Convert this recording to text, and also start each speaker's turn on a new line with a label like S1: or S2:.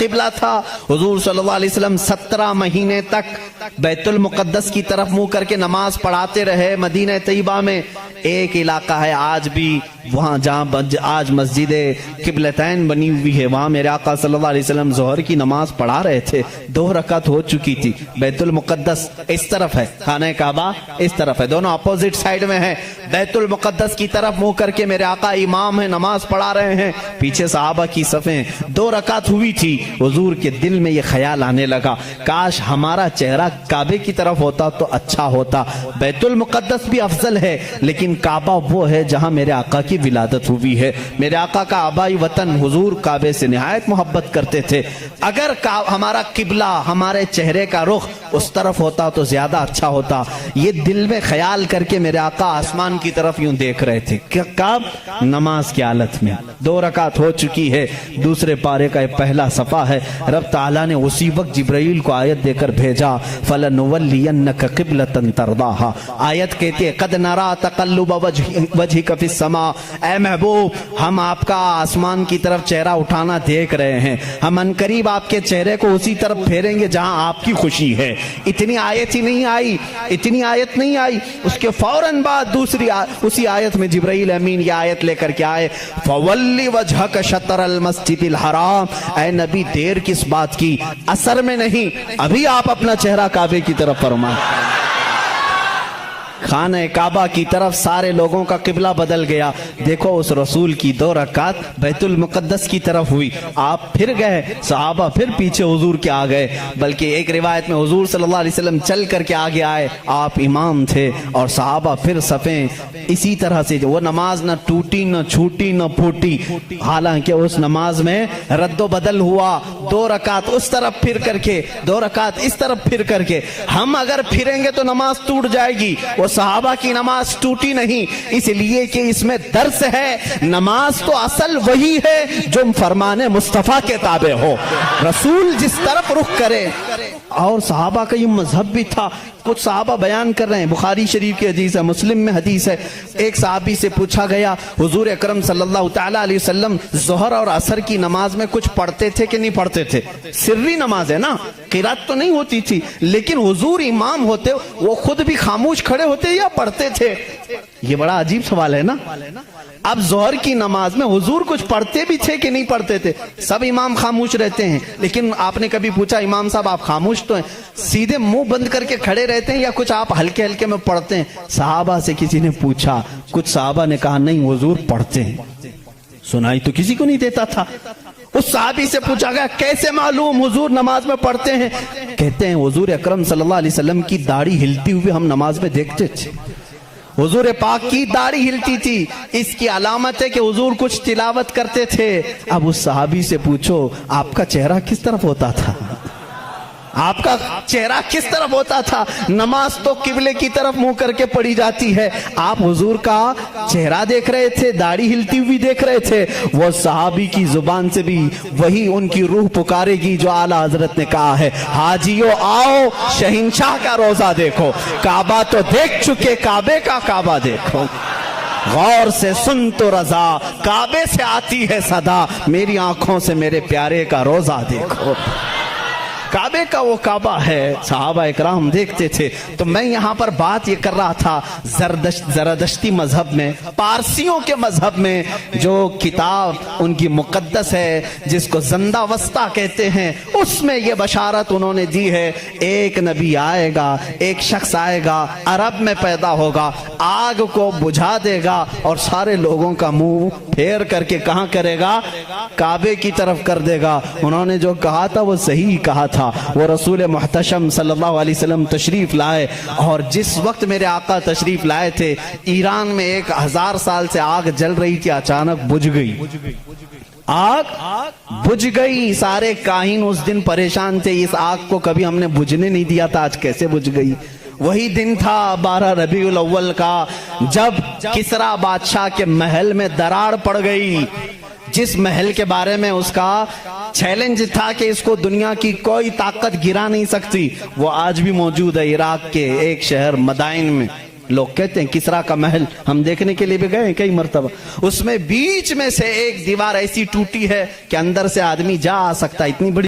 S1: قبلہ تھا. حضور صلی اللہ علیہ وسلم 17 مہینے تک بیت المقدس کی طرف منہ کر کے نماز پڑھاتے رہے. مدینہ طیبہ میں ایک علاقہ ہے آج بھی وہاں جہاں آج مسجد قبلتین بنی ہوئی ہے, وہاں میرے آقا صلی اللہ علیہ وسلم ظہر کی نماز پڑھا رہے تھے. 2 رکعت ہو چکی تھی. بیت المقدس اس طرف ہے, خانہ کعبہ اس طرف ہے, دونوں اپوزٹ سائیڈ میں ہیں. بیت المقدس کی طرف منہ کر کے میرے آقا امام ہیں, نماز پڑھا رہے ہیں, پیچھے صحابہ کی صفیں. 2 رکعت ہوئی تھی. حضور کے دل میں یہ خیال آنے لگا, کاش ہمارا چہرہ کعبے کی طرف ہوتا تو اچھا ہوتا. بیت المقدس بھی افضل ہے, لیکن کعبہ وہ ہے جہاں میرے آقا کی ولادت ہوئی ہے. میرے آقا کا آبائی وطن. حضور کعبے سے نہایت محبت کرتے تھے. اگر ہمارا قبلہ, ہمارے چہرے کا رخ اس طرف ہوتا تو زیادہ اچھا ہوتا. یہ دل میں خیال کر کے میرے آقا آسمان کی طرف یوں دیکھ رہے تھے. کب؟ نماز کی حالت میں. 2 رکعت ہو چکی ہے. دوسرے پارے کا پہلا صفحہ ہے. رب تعالیٰ نے اسی وقت جبرائیل کو آیت دے کر بھیجا, فَلَنُوَلِّيَنَّكَ قِبْلَةً تَرْضَاهَا. آیت کہتی ہے, قَدْ نَرَا تَقَلُّبَ وَجْهِكَ فِي السَّمَاءِ. اے محبوب, ہم آپ کا آسمان کی طرف چہرہ اٹھانا دیکھ رہے ہیں. ہم انقریب آپ کے چہرے کو اسی طرف پھیریں گے جہاں آپ کی خوشی ہے. اتنی آیت ہی نہیں آئی, اتنی آیت نہیں آئی. اس کے فوراً بعد دوسری اسی آیت میں جبرائیل امین یہ آیت لے کر کے آئے, فَوَلِّ وَجْهَكَ شَطْرَ الْمَسْجِدِ الْحَرَامِ. اے نبی, دیر کس بات کی, اثر میں نہیں, ابھی آپ اپنا چہرہ کعبے کی طرف فرمائیں. خانہ کعبہ کی طرف سارے لوگوں کا قبلہ بدل گیا. دیکھو اس رسول کی 2 رکعت بیت المقدس کی طرف ہوئی. آپ پھر گئے, صحابہ پھر پیچھے حضور کے آ گئے. بلکہ ایک روایت میں حضور صلی اللہ علیہ وسلم چل کر کے آگے آئے, آپ امام تھے, اور صحابہ پھر صفیں اسی طرح سے. وہ نماز نہ ٹوٹی, نہ چھوٹی, نہ پھوٹی. حالانکہ اس نماز میں رد و بدل ہوا. 2 رکعت اس طرف پھر کر کے, 2 رکعت اس طرف پھر کر کے. ہم اگر پھریں گے تو نماز ٹوٹ جائے گی. وہ صحابہ کی نماز ٹوٹی نہیں, اس لیے کہ اس میں درس ہے. نماز تو اصل وہی ہے جو فرمان مصطفیٰ کے تابع ہو, رسول جس طرف رخ کرے. اور صحابہ کا یہ مذہب بھی تھا. کچھ صحابہ بیان کر رہے ہیں, بخاری شریف کی حدیث ہے, مسلم میں حدیث ہے. ایک صحابی سے پوچھا گیا, حضور اکرم صلی اللہ تعالیٰ علیہ وسلم ظہر اور عصر کی نماز میں کچھ پڑھتے تھے کہ نہیں پڑھتے تھے؟ سری نماز ہے نا, قرات تو نہیں ہوتی تھی, لیکن حضور امام ہوتے, وہ خود بھی خاموش کھڑے ہوتے یا پڑھتے تھے؟ یہ بڑا عجیب سوال ہے نا. اب ظہر کی نماز میں حضور کچھ پڑھتے بھی تھے کہ نہیں پڑھتے تھے؟ سب امام خاموش رہتے ہیں, لیکن آپ نے کبھی پوچھا, امام صاحب آپ خاموش تو ہیں, سیدھے منہ بند کر کے کھڑے رہتے ہیں یا کچھ آپ ہلکے ہلکے میں پڑھتے ہیں؟ صحابہ سے کسی نے پوچھا, کچھ صحابہ نے کہا نہیں حضور پڑھتے ہیں. سنائی تو کسی کو نہیں دیتا تھا. اس صحابی سے پوچھا گیا, کیسے معلوم حضور نماز میں پڑھتے ہیں؟ کہتے ہیں حضور اکرم صلی اللہ علیہ وسلم کی داڑھی ہلتی ہوئی ہم نماز میں دیکھتے تھے. حضور پاک کی داڑھی ہلتی تھی, اس کی علامت ہے کہ حضور کچھ تلاوت کرتے تھے. اب اس صحابی سے پوچھو, آپ کا چہرہ کس طرف ہوتا تھا؟ آپ کا چہرہ کس طرف ہوتا تھا؟ نماز تو قبلے کی طرف منہ کر کے پڑھی جاتی ہے, آپ حضور کا چہرہ دیکھ رہے تھے, داڑھی ہلتی ہوئی دیکھ رہے تھے. وہ صحابی کی زبان سے بھی وہی ان کی روح پکارے گی جو اعلیٰ حضرت نے کہا ہے, حاجیو آؤ شہنشاہ کا روزہ دیکھو, کعبہ تو دیکھ چکے, کعبے کا کعبہ دیکھو. غور سے سن تو رضا, کعبے سے آتی ہے صدا, میری آنکھوں سے میرے پیارے کا روزہ دیکھو. کعبے کا وہ کعبہ ہے, صحابہ اکرام دیکھتے تھے. تو میں یہاں پر بات یہ کر رہا تھا, زردشتی مذہب میں, پارسیوں کے مذہب میں جو کتاب ان کی مقدس ہے جس کو زندہ وسطہ کہتے ہیں, اس میں یہ بشارت انہوں نے دی ہے, ایک نبی آئے گا, ایک شخص آئے گا, عرب میں پیدا ہوگا, آگ کو بجھا دے گا اور سارے لوگوں کا منہ پھیر کر کے کہاں کرے گا؟ کعبے کی طرف کر دے گا. انہوں نے جو کہا تھا وہ صحیح کہا تھا. وہ رسول محتشم صلی اللہ علیہ وسلم تشریف لائے, اور جس وقت میرے آقا تشریف لائے تھے, ایران میں 1000 سال سے آگ جل رہی تھی, اچانک بجھ گئی. آگ بجھ گئی. سارے کاہن اس دن پریشان تھے, اس آگ کو کبھی ہم نے بجھنے نہیں دیا تھا, آج کیسے بجھ گئی؟ وہی دن تھا 12 ربیع الاول کا, جب کسریٰ بادشاہ کے محل میں دراڑ پڑ گئی. جس محل کے بارے میں اس کا چیلنج تھا کہ اس کو دنیا کی کوئی طاقت گرا نہیں سکتی, وہ آج بھی موجود ہے عراق کے ایک شہر مدائن میں. لوگ کہتے ہیں کسریٰ کا محل, ہم دیکھنے کے لیے بھی گئے ہیں کئی مرتبہ. اس میں بیچ میں سے ایک دیوار ایسی ٹوٹی ہے کہ اندر سے آدمی جا آ سکتا ہے, اتنی بڑی